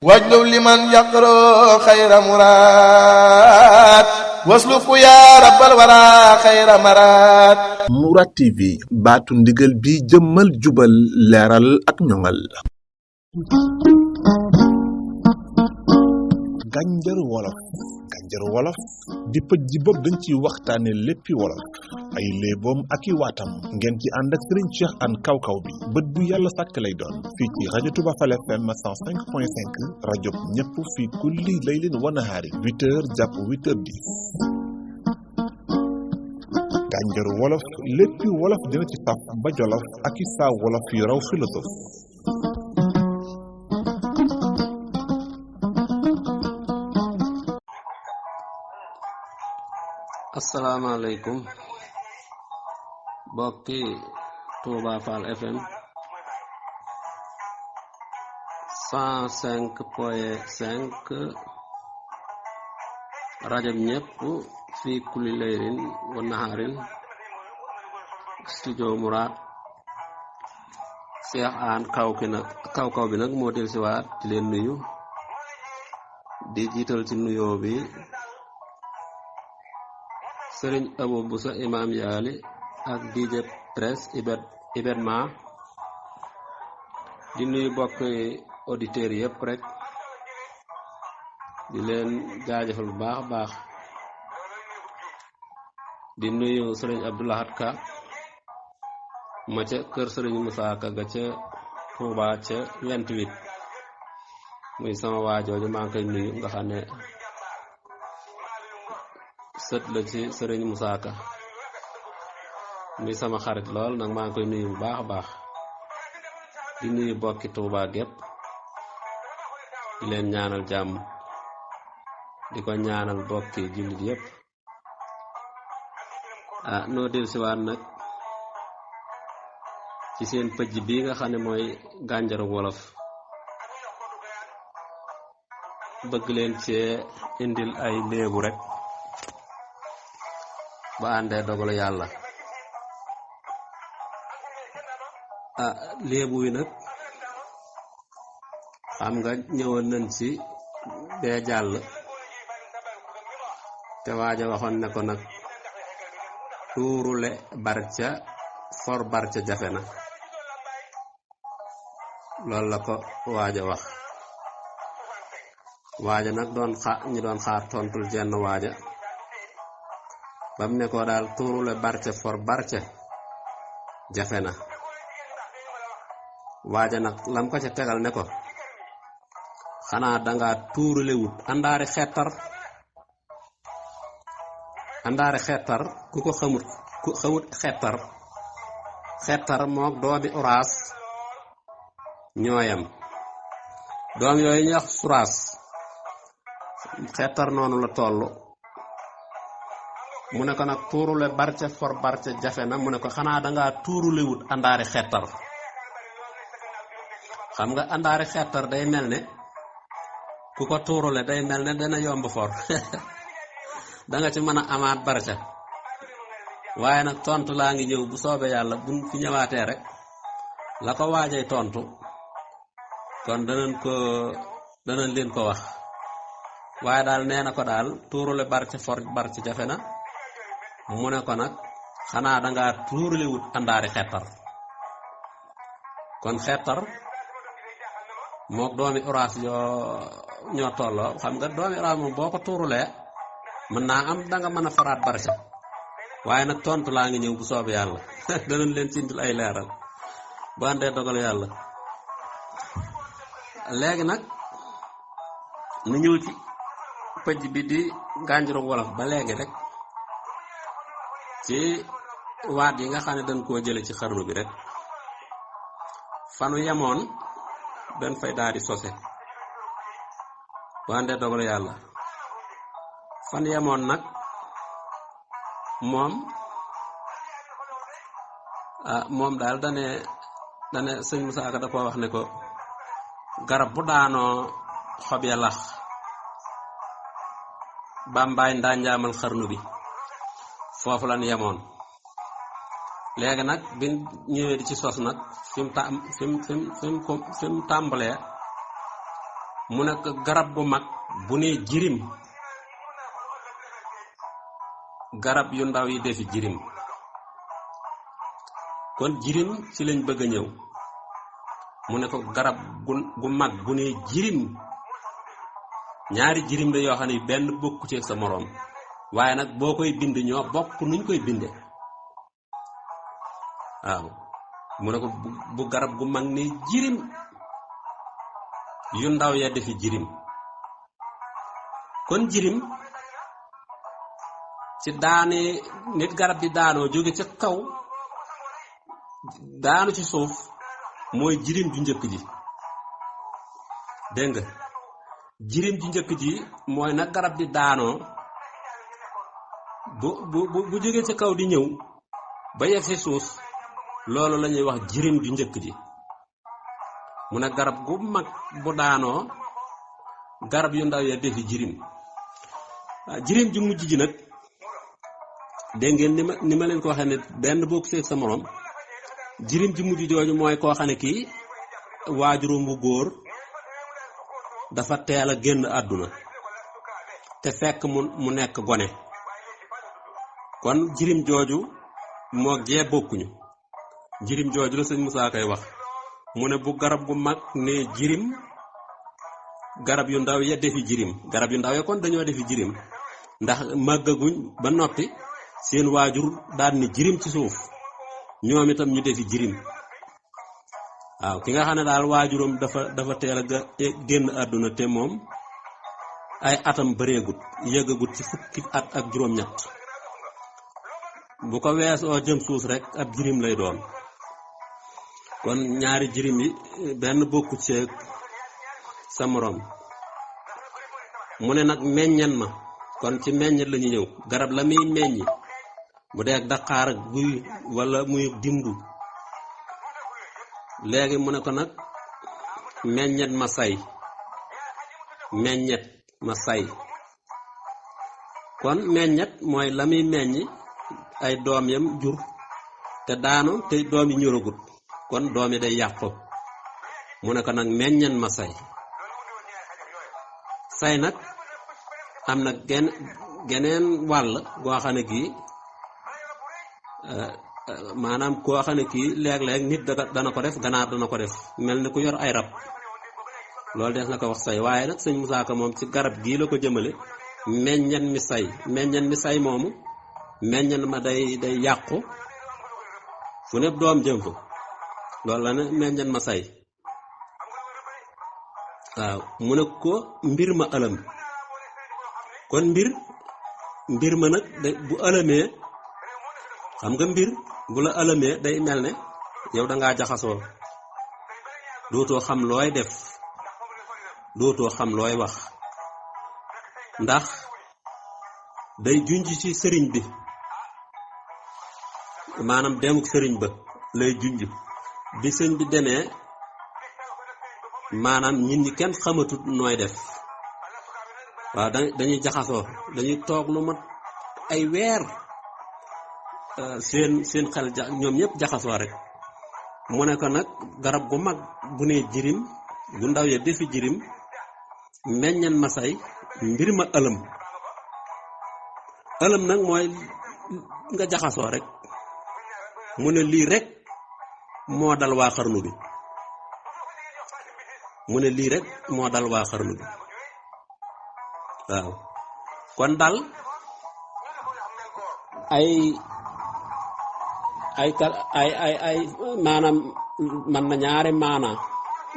واجلب لمن يقرأ خير مراد واسلك يا رب الورى خير مراد. Mourad TV baatu ndigal bi jëmmal jubal leeral ak ñoŋal. Gànjaru wolof di pëj ji bopp dañ ciy waxtaane léppi wolof ay léeboom ak i waatam ngeen ci ànd ak Serigne Cheikh Anne Kaw-Kaw bi bët bu yàlla sàkk lay doon fii ci rajo Touba Fall FM 105.5 rajo ñëpp fii kulli laylin wa nahaari 8h jàpp 8h10. Gànjaru wolof léppi wolof dina ci saf ba jolof ak i saa wolof yu raw philosophe. asalaamaaleykum bokki Touba Fall FM 105.5 rajo ñëpp fii kulli layrin wa naharin studio Mourad Cheikh Anne Kaw-Kaw bi nag moo dellusiwaat di leen nuyu di jiital ci nuyoo bi Sëriñ Abo Boussa imam yaali ak DJ Presse événement di nuyu bokk auditeurs yëpp rek di leen jaajëfal bu baax a baax di nuyu Sëriñ Abdoulahat Ka ma ca kër Sëriñ Moussa Ka ga ca Touba ca 28 muy sama waajooju maa ngi koy nuyu nga xam ne sët la ci Sëriñ Moussa Ka muy sama xarit lool nag maa ngi koy nuyu bu baax a baax di nuyu bokki Touba gépp di leen ñaanal jàmm di ko ñaanal bokki jullit yépp noo dellusiwaat nag ci seen pëj bi nga xam ne mooy Gànjaru wolof bëgg leen cee indil ay léebu rek ba àndee dogalu yàlla léebu wi nag xam nga ñëwoon nañ ci bee jàll te waaja waxoon ne ko nag tuurule barca for barca jafe na loolu la ko waaja wax waaja nag ñi doon xaar tontul jenn waaja bam ne ko daal tuurule barce for barce jafe na waaja nag lam ko ca tegal ne ko xanaa danga tuurule wut àndaari xettar ku ko xamut xettar mook doomi uraas ñooyam doom yooyu ñu wax suraas xettar noonu la tollu mu ne ko nag tuurule barce for barce jafe na mu ne ko xanaa danga tuurule wut àndaari xettar xam nga àndaari xettar day mel ne ku ko tuurule day mel ne dana yomb for danga ci mën a amaat barce waaye nag tontu laa ngi ñëw bu soobee yàlla buñ fi ñëwaatee rek la ko waajay tontu kon danañ leen ko wax waaye daal nee na ko daal tuurule barce for barce jafe na mu ne ko nag xanaa danga tuurule wut àndaari xettar kon xettar mook doomi uraas ñoo tolloo xam nga doomi uraas moom boo ko tuurulee mën naa am danga mën a faraat barca waaye nag tontu laa ngi ñëw bu soobee yàlla danañ leen ci indil ay leeral bu àndee dogalu yàlla léegi nag nu ñëw ci pëj bi di Gànjaru wolof ba léegi rek ci waat yi nga xam ne dañ koo jële ci xarnu bi rek fanu yemoon dañ fay daal di sose bu àndee dogalu yàlla fan yemoon nag moom daal dane sëñ Moussa Ka da ko wax ne ko garab bu daanoo xob ya lax bàmbaay ndaanjaamal xarnu bi foofu lan yemoon léegi nag bi ñëwee di ci sos nag fi mu tàmbalee mu ne ko garab bu mag bu ne jirim garab yu ndaw yi defi jirim kon jirim ci lañ bëgg a ñëw mu ne ko garab gu mag bu ne jirim ñaari jirim la yoo xam ne benn bokku ci sa moroom waaye nag boo koy bind ñoo bokk nuñ koy binde waaw mu ne ko bu garab gu mag ne jirim yu ndaw ya defi jirim kon jirim ci daane nit garab di daanoo jóge ca kaw daanu ci suuf mooy jirim ju njëkk ji dégg nga jirim ju njëkk ji mooy nag garab di daanoo bu jóge ca kaw di ñëw ba yegg ci suuf loolu la ñuy wax jirim ju njëkk ji mu ne garab gu mag bu daanoo garab yu ndaw ya defi jirim jirim ju mujj ji nag dégg ngeen ni ma leen ko waxee ne benn bokk seeg sa moroom jirim ji mujj jooju mooy koo xam ne kii waajuram bu góor dafa teel a génn àdduna te fekk mu nekk gone kon jirim jooju moo gee bokkuñu jirim jooju la sëñ Moussa koy wax mu ne bu garab gu mag ne jirim garab yu ndaw ya defi jirim garab yu ndaw ya kon dañoo defi jirim ndax màggaguñ ba noppi seen waajur daal ni jirim ci suuf ñoom itam ñu defi jirim waaw ki nga xam ne daal waajuram dafa teel a génn àdduna te moom ay atam bëreegut yëggagut ci fukki at ak juróom-ñett bu ko weesoo jëm suus rek ab jirim lay doon kon ñaari jirim yi benn bokku ci sa moroom mu ne nag meññen ma kon ci meññet la ñu ñëw garab la muy meññi bu dee ak daqaar ak guy wala muy dimbu léegi mu ne ko nag meññet ma say meññet ma say kon meññet mooy la muy meññi ay doom yam jur te daanu te doom yi ñoragut kon doom yi day yàqu mu ne ko nag meññet ma say say nag am na geneen wàll goo xam ne gii maanaam koo xam ne kii léeg-léeg nit dana ko def ganaar dana ko def mel ni ku yor ay rab loolu des na ko wax say waaye nag sëñ Moussa Ka moom ci garab gii la ko jëmale meññen mi say moomu meññen ma day yàqu fu ne doom jëm fa loolu la ne meññen ma say waaw mu ne ko mbir ma ëlëm kon mbir ma nag bu ëlëmee xam nga mbir bu la ëlëmee day mel ne yow dangaa jaxasoo dootoo xam looy def dootoo xam looy wax ndax day junj ci sëriñ bi maanaam demuk sëriñ ba lay junj bi sëñ bi demee maanaam ñit ñi kenn xamatut nooy def waaw dañuy jaxasoo dañuy toog lu mat ay weer seen xel ñoom ñëpp jaxasoo rek mu ne ko nag garab gu mag bu ne jirim gu ndaw ya defi jirim meññen ma say mbir ma ëlëm nag mooy nga jaxasoo rek mu ne lii rek moo dal waa xarnu bi mu ne lii rek moo dal waa xarnu bi waaw kon dal ay maanaam man na ñaari maana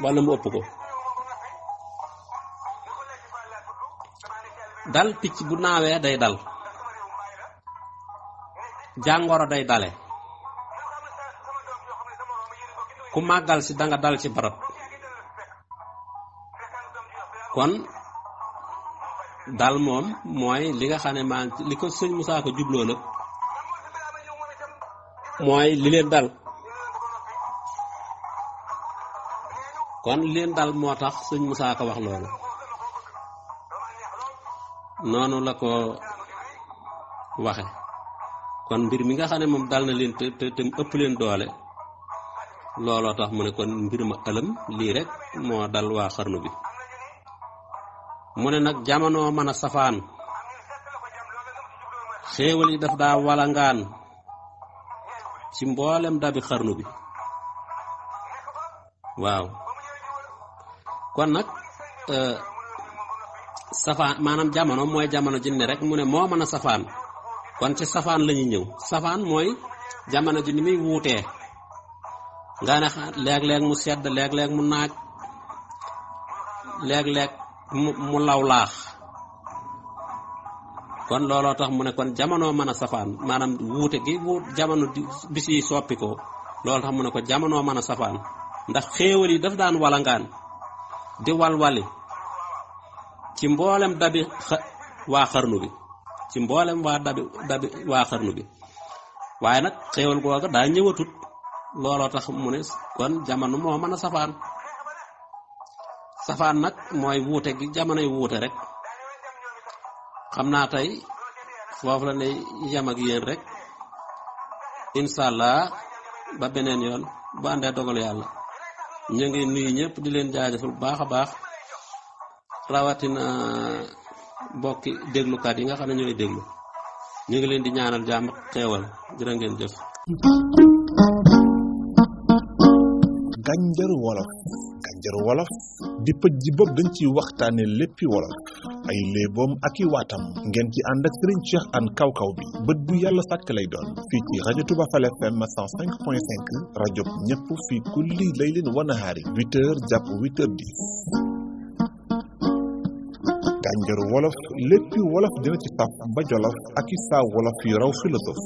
wala mu ëpp ko dal picc bu naawee day dal jàngoro day dale ku màggal si danga dal ci barab kon dal moom mooy li nga xam ne li ko sëñ Moussa Ka jubloo nag mooy li leen dal kon li leen dal moo tax sëñ Moussa Ka wax loolu noonu la ko waxe kon mbir mi nga xam ne moom dal na leen te ëpp leen doole looloo tax mu ne kon mbir ma ëlëm lii rek moo dal waa xarnu bi mu ne nag jamono mën a safaan xéewal yi daf daa walangaan ci mboolem dabi xarnu bi waaw kon nag safaan maanaam jamono mooy jamono jinne rek mu ne moo mën a safaan kon ci safaan la ñuy ñëw safaan mooy jamono ji ni muy wuutee nga ne léeg-léeg mu sedd léeg-léeg mu naaj léeg-léeg mu law laax kon looloo tax mu ne kon jamono mën a safaan maanaam wuute gi jamono bis yi soppi ko loolu tax mu ne ko jamono mën a safaan ndax xéewal yi daf daan walangaan di walwali ci mboolem dabi waa xarnu bi ci mboolem dabi waa xarnu bi waaye nag xéewal googa daa ñëwatut looloo tax mu ne kon jamono moo mën a safaan safaan nag mooy wuute gi jamonoy wuute rek xam naa tey foofu la ne yem ak yéen rek incha allah ba beneen yoon bu àndee dogal yàlla ñu ngi nuyu ñëpp di leen jaajëfal bu baax a baax rawatina mbokki déglukat yi nga xam ne ñooy déglu ñu ngi leen di ñaanal jàmm xeewal jërë ngeen jëf. Gandiaru wolof Gandiaru wolof di pëj ji bopp dañ ciy waxtaane léppi wolof ay léeboom ak i waatam ngeen ci ànd ak Serigne Cheikh Anne Kaw-Kaw bi bët bu yàlla sàkk lay doon fii ci rajo Touba Fall FM 105.5 rajo ñëpp fii kulli laylin wa nahaari 8h jàpp 8h10. Gandiaru wolof léppi wolof dina ci saf ba jolof ak i saa wolof yu raw philosophe